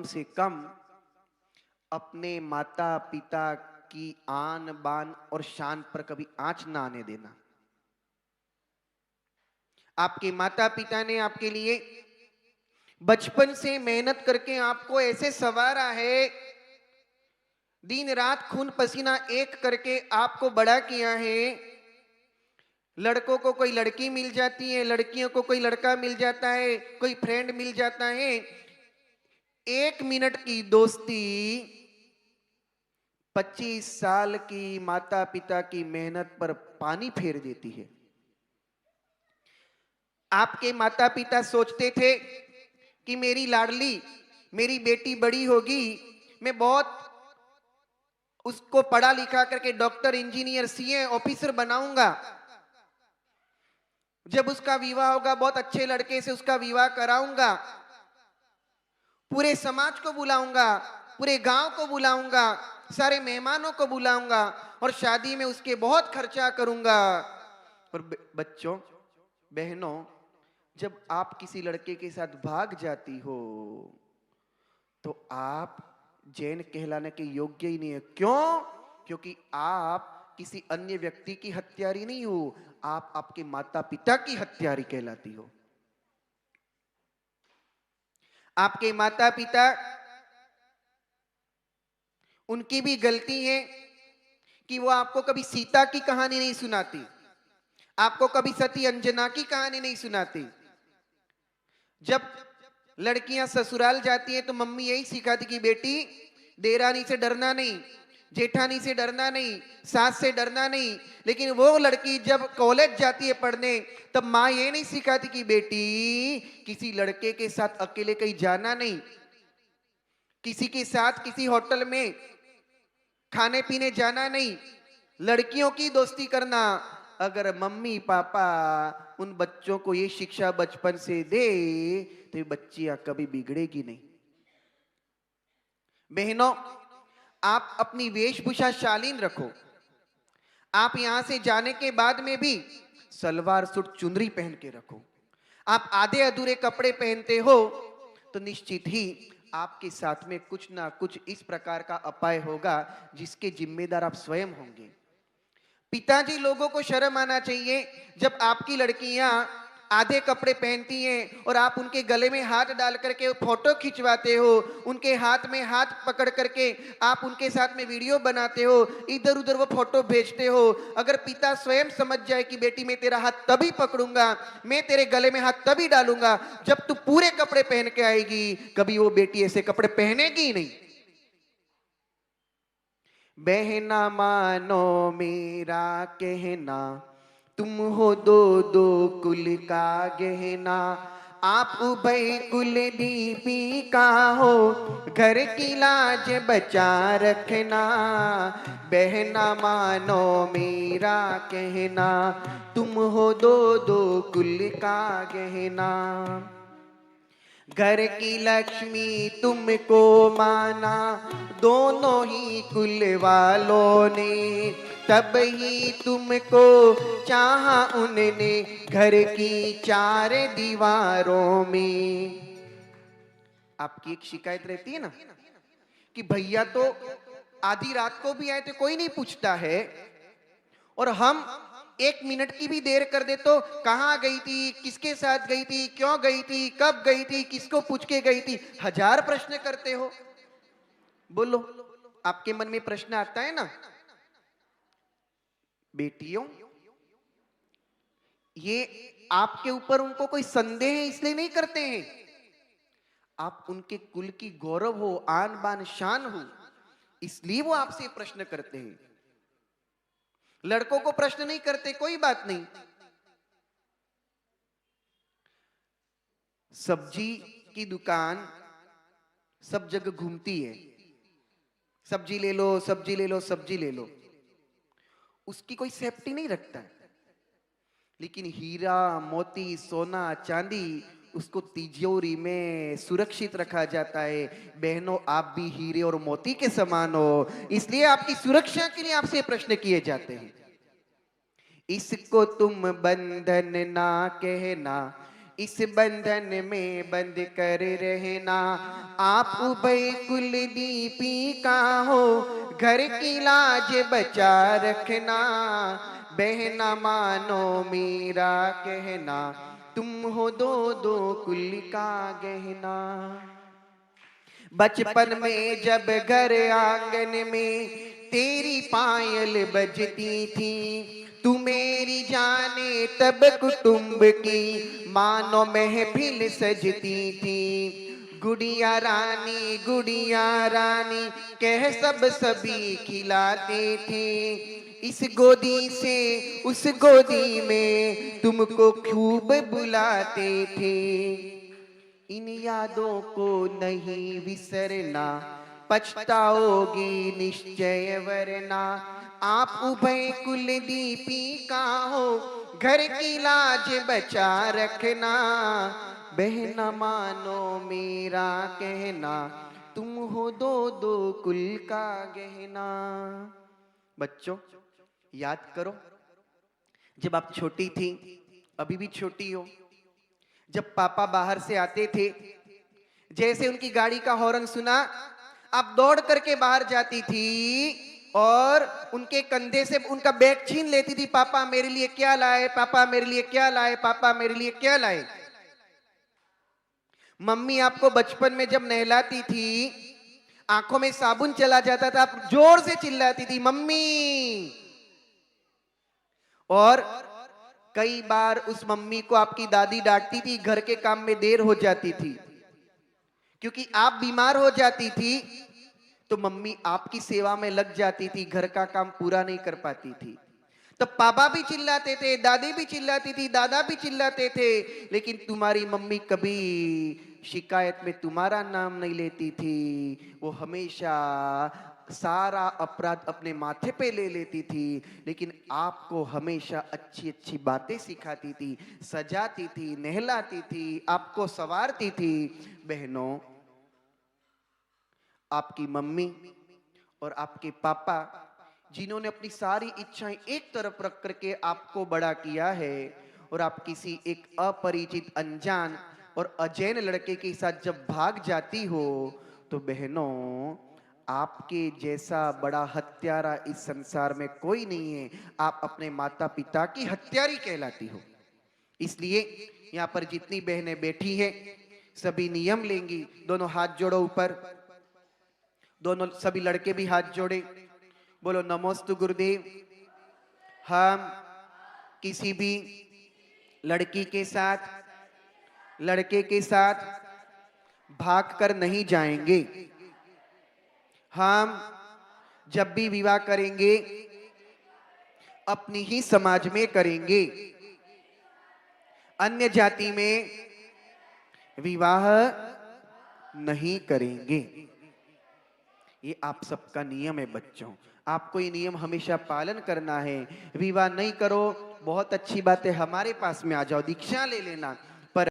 से कम अपने माता पिता की आन बान और शान पर कभी आंच ना आने देना। आपके माता पिता ने आपके लिए बचपन से मेहनत करके आपको ऐसे संवारा है, दिन रात खून पसीना एक करके आपको बड़ा किया है। लड़कों को कोई लड़की मिल जाती है, लड़कियों को कोई लड़का मिल जाता है, कोई फ्रेंड मिल जाता है। 1 मिनट की दोस्ती 25 साल की माता पिता की मेहनत पर पानी फेर देती है। आपके माता पिता सोचते थे कि मेरी लाडली, मेरी बेटी बड़ी होगी, मैं बहुत उसको पढ़ा लिखा करके डॉक्टर, इंजीनियर, सीए, ऑफिसर बनाऊंगा। जब उसका विवाह होगा बहुत अच्छे लड़के से उसका विवाह कराऊंगा, पूरे समाज को बुलाऊंगा, पूरे गांव को बुलाऊंगा, सारे मेहमानों को बुलाऊंगा और शादी में उसके बहुत खर्चा करूंगा। और बच्चों, बहनों, जब आप किसी लड़के के साथ भाग जाती हो तो आप जैन कहलाने के योग्य ही नहीं है। क्यों? क्योंकि आप किसी अन्य व्यक्ति की हत्यारी नहीं हो, आप आपके माता पिता की हत्यारी कहलाती हो। आपके माता पिता, उनकी भी गलती है कि वो आपको कभी सीता की कहानी नहीं सुनाती, आपको कभी सती अंजना की कहानी नहीं सुनाती। जब लड़कियां ससुराल जाती हैं तो मम्मी यही सिखाती कि बेटी, देरानी से डरना नहीं, जेठानी से डरना नहीं, सास से डरना नहीं। लेकिन वो लड़की जब कॉलेज जाती है पढ़ने, तब माँ ये नहीं सिखाती कि बेटी, किसी लड़के के साथ अकेले कहीं जाना नहीं, किसी के साथ किसी होटल में खाने पीने जाना नहीं, लड़कियों की दोस्ती करना। अगर मम्मी पापा उन बच्चों को ये शिक्षा बचपन से दे तो ये बच्चियां कभी बिगड़ेगी नहीं। बहनों, आप अपनी वेशभूषा शालीन रखो। आप यहां से जाने के बाद में भी सलवार सूट चुनरी पहन के रखो। आप आधे अधूरे कपड़े पहनते हो तो निश्चित ही आपके साथ में कुछ ना कुछ इस प्रकार का अपाय होगा जिसके जिम्मेदार आप स्वयं होंगे। पिताजी लोगों को शर्म आना चाहिए जब आपकी लड़कियां आधे कपड़े पहनती हैं और आप उनके गले में हाथ डाल करके फोटो खिंचवाते हो, उनके हाथ में हाथ पकड़ करके आप उनके साथ में वीडियो बनाते हो, इधर उधर वो फोटो भेजते हो। अगर पिता स्वयं समझ जाए कि बेटी मैं तेरा हाथ तभी पकड़ूंगा, मैं तेरे गले में हाथ तभी डालूंगा जब तू पूरे कपड़े पहन के आएगी, कभी वो बेटी ऐसे कपड़े पहनेगी ही नहीं। बहना मानो मेरा कहना, तुम हो दो दो कुल का गहना। आप उभय कुल दीपिका हो, घर की लाज बचा रखना। बहना मानो मेरा कहना, तुम हो दो दो कुल का गहना। घर की लक्ष्मी तुमको माना दोनों ही कुल वालों ने, तब ही तुमको चाहा उनने घर की 4 दीवारों में। आपकी एक शिकायत रहती है ना कि भैया तो आधी रात को भी आए तो कोई नहीं पूछता है, और हम 1 मिनट की भी देर कर दे तो कहां गई थी, किसके साथ गई थी, क्यों गई थी, कब गई थी, किसको पूछ के गई थी, 1000 प्रश्न करते हो। बोलो, आपके मन में प्रश्न आता है ना? बेटियों, ये आपके ऊपर उनको कोई संदेह है इसलिए नहीं करते हैं। आप उनके कुल की गौरव हो, आन बान शान हो, इसलिए वो आपसे प्रश्न करते हैं। लड़कों को प्रश्न नहीं करते, कोई बात नहीं। सब्जी की दुकान सब जगह घूमती है, सब्जी ले लो, सब्जी ले लो, सब्जी ले लो, उसकी कोई सेफ्टी नहीं रखता है। लेकिन हीरा मोती सोना चांदी उसको तिजोरी में सुरक्षित रखा जाता है। बहनों, आप भी हीरे और मोती के समान हो, इसलिए आपकी सुरक्षा के लिए आपसे प्रश्न किए जाते हैं। इसको तुम बंधन ना कहना, इस बंधन में बंद कर रहना। आप उभय कुल दीपिका हो, घर की लाज बचा रखना। बहना मानो मेरा कहना, तुम हो दो दो कुल का गहना। बचपन में जब घर आंगन में तेरी पायल बजती थी, तू मेरी जाने तब कुटुंब की मानो महफिल सजती थी। गुड़िया रानी कह सब सभी खिलाते थे। इस गोदी से उस गोदी में तुमको खूब बुलाते थे। इन यादों को नहीं विसरना, पछताओगी निश्चय वरना। आप उभय कुल दीपिका हो, घर की लाज बचा रखना। बहना मानो मेरा कहना, तुम हो दो दो कुल का गहना। बच्चों, याद करो जब आप छोटी थी, अभी भी छोटी हो, जब पापा बाहर से आते थे, जैसे उनकी गाड़ी का हॉर्न सुना, आप दौड़ करके बाहर जाती थी और उनके कंधे से उनका बैग छीन लेती थी। पापा मेरे लिए क्या लाए, पापा मेरे लिए क्या लाए, पापा मेरे लिए क्या लाए। मम्मी आपको बचपन में जब नहलाती थी, आंखों में साबुन चला जाता था, आप जोर से चिल्लाती थी मम्मी। और कई बार उस मम्मी को आपकी दादी डांटती थी, घर के काम में देर हो जाती थी, क्योंकि आप बीमार हो जाती थी तो मम्मी आपकी सेवा में लग जाती थी, घर का काम पूरा नहीं कर पाती थी। तब पापा भी चिल्लाते थे, दादी भी चिल्लाती थी, दादा भी चिल्लाते थे, लेकिन तुम्हारी मम्मी कभी शिकायत में तुम्हारा नाम नहीं लेती थी। वो हमेशा सारा अपराध अपने माथे पे ले लेती थी, लेकिन आपको हमेशा अच्छी अच्छी बातें सिखाती थी, सजाती थी, नहलाती थी, आपको संवारती थी। बहनों, आपकी मम्मी और आपके पापा जिन्होंने अपनी सारी इच्छाएं एक तरफ रख करके आपको बड़ा किया है, और आप किसी एक अपरिचित, अनजान और अजैन लड़के के साथ जब भाग जाती हो, तो बहनों, आपके जैसा बड़ा हत्यारा इस संसार में कोई नहीं है। आप अपने माता पिता की हत्यारी कहलाती हो। इसलिए यहाँ पर जितनी बहनें बैठी हैं, सभी नियम लेंगी। दोनों हाथ जोड़ो ऊपर, दोनों सभी लड़के भी हाथ जोड़े, बोलो नमोस्तु गुरुदेव। हम किसी भी लड़की के साथ, लड़के के साथ भाग कर नहीं जाएंगे। हम जब भी विवाह करेंगे अपनी ही समाज में करेंगे, अन्य जाति में विवाह नहीं करेंगे। ये आप सबका नियम है बच्चों, आपको ये नियम हमेशा पालन करना है। विवाह नहीं करो, बहुत अच्छी बात है, हमारे पास में आ जाओ, दीक्षा ले लेना।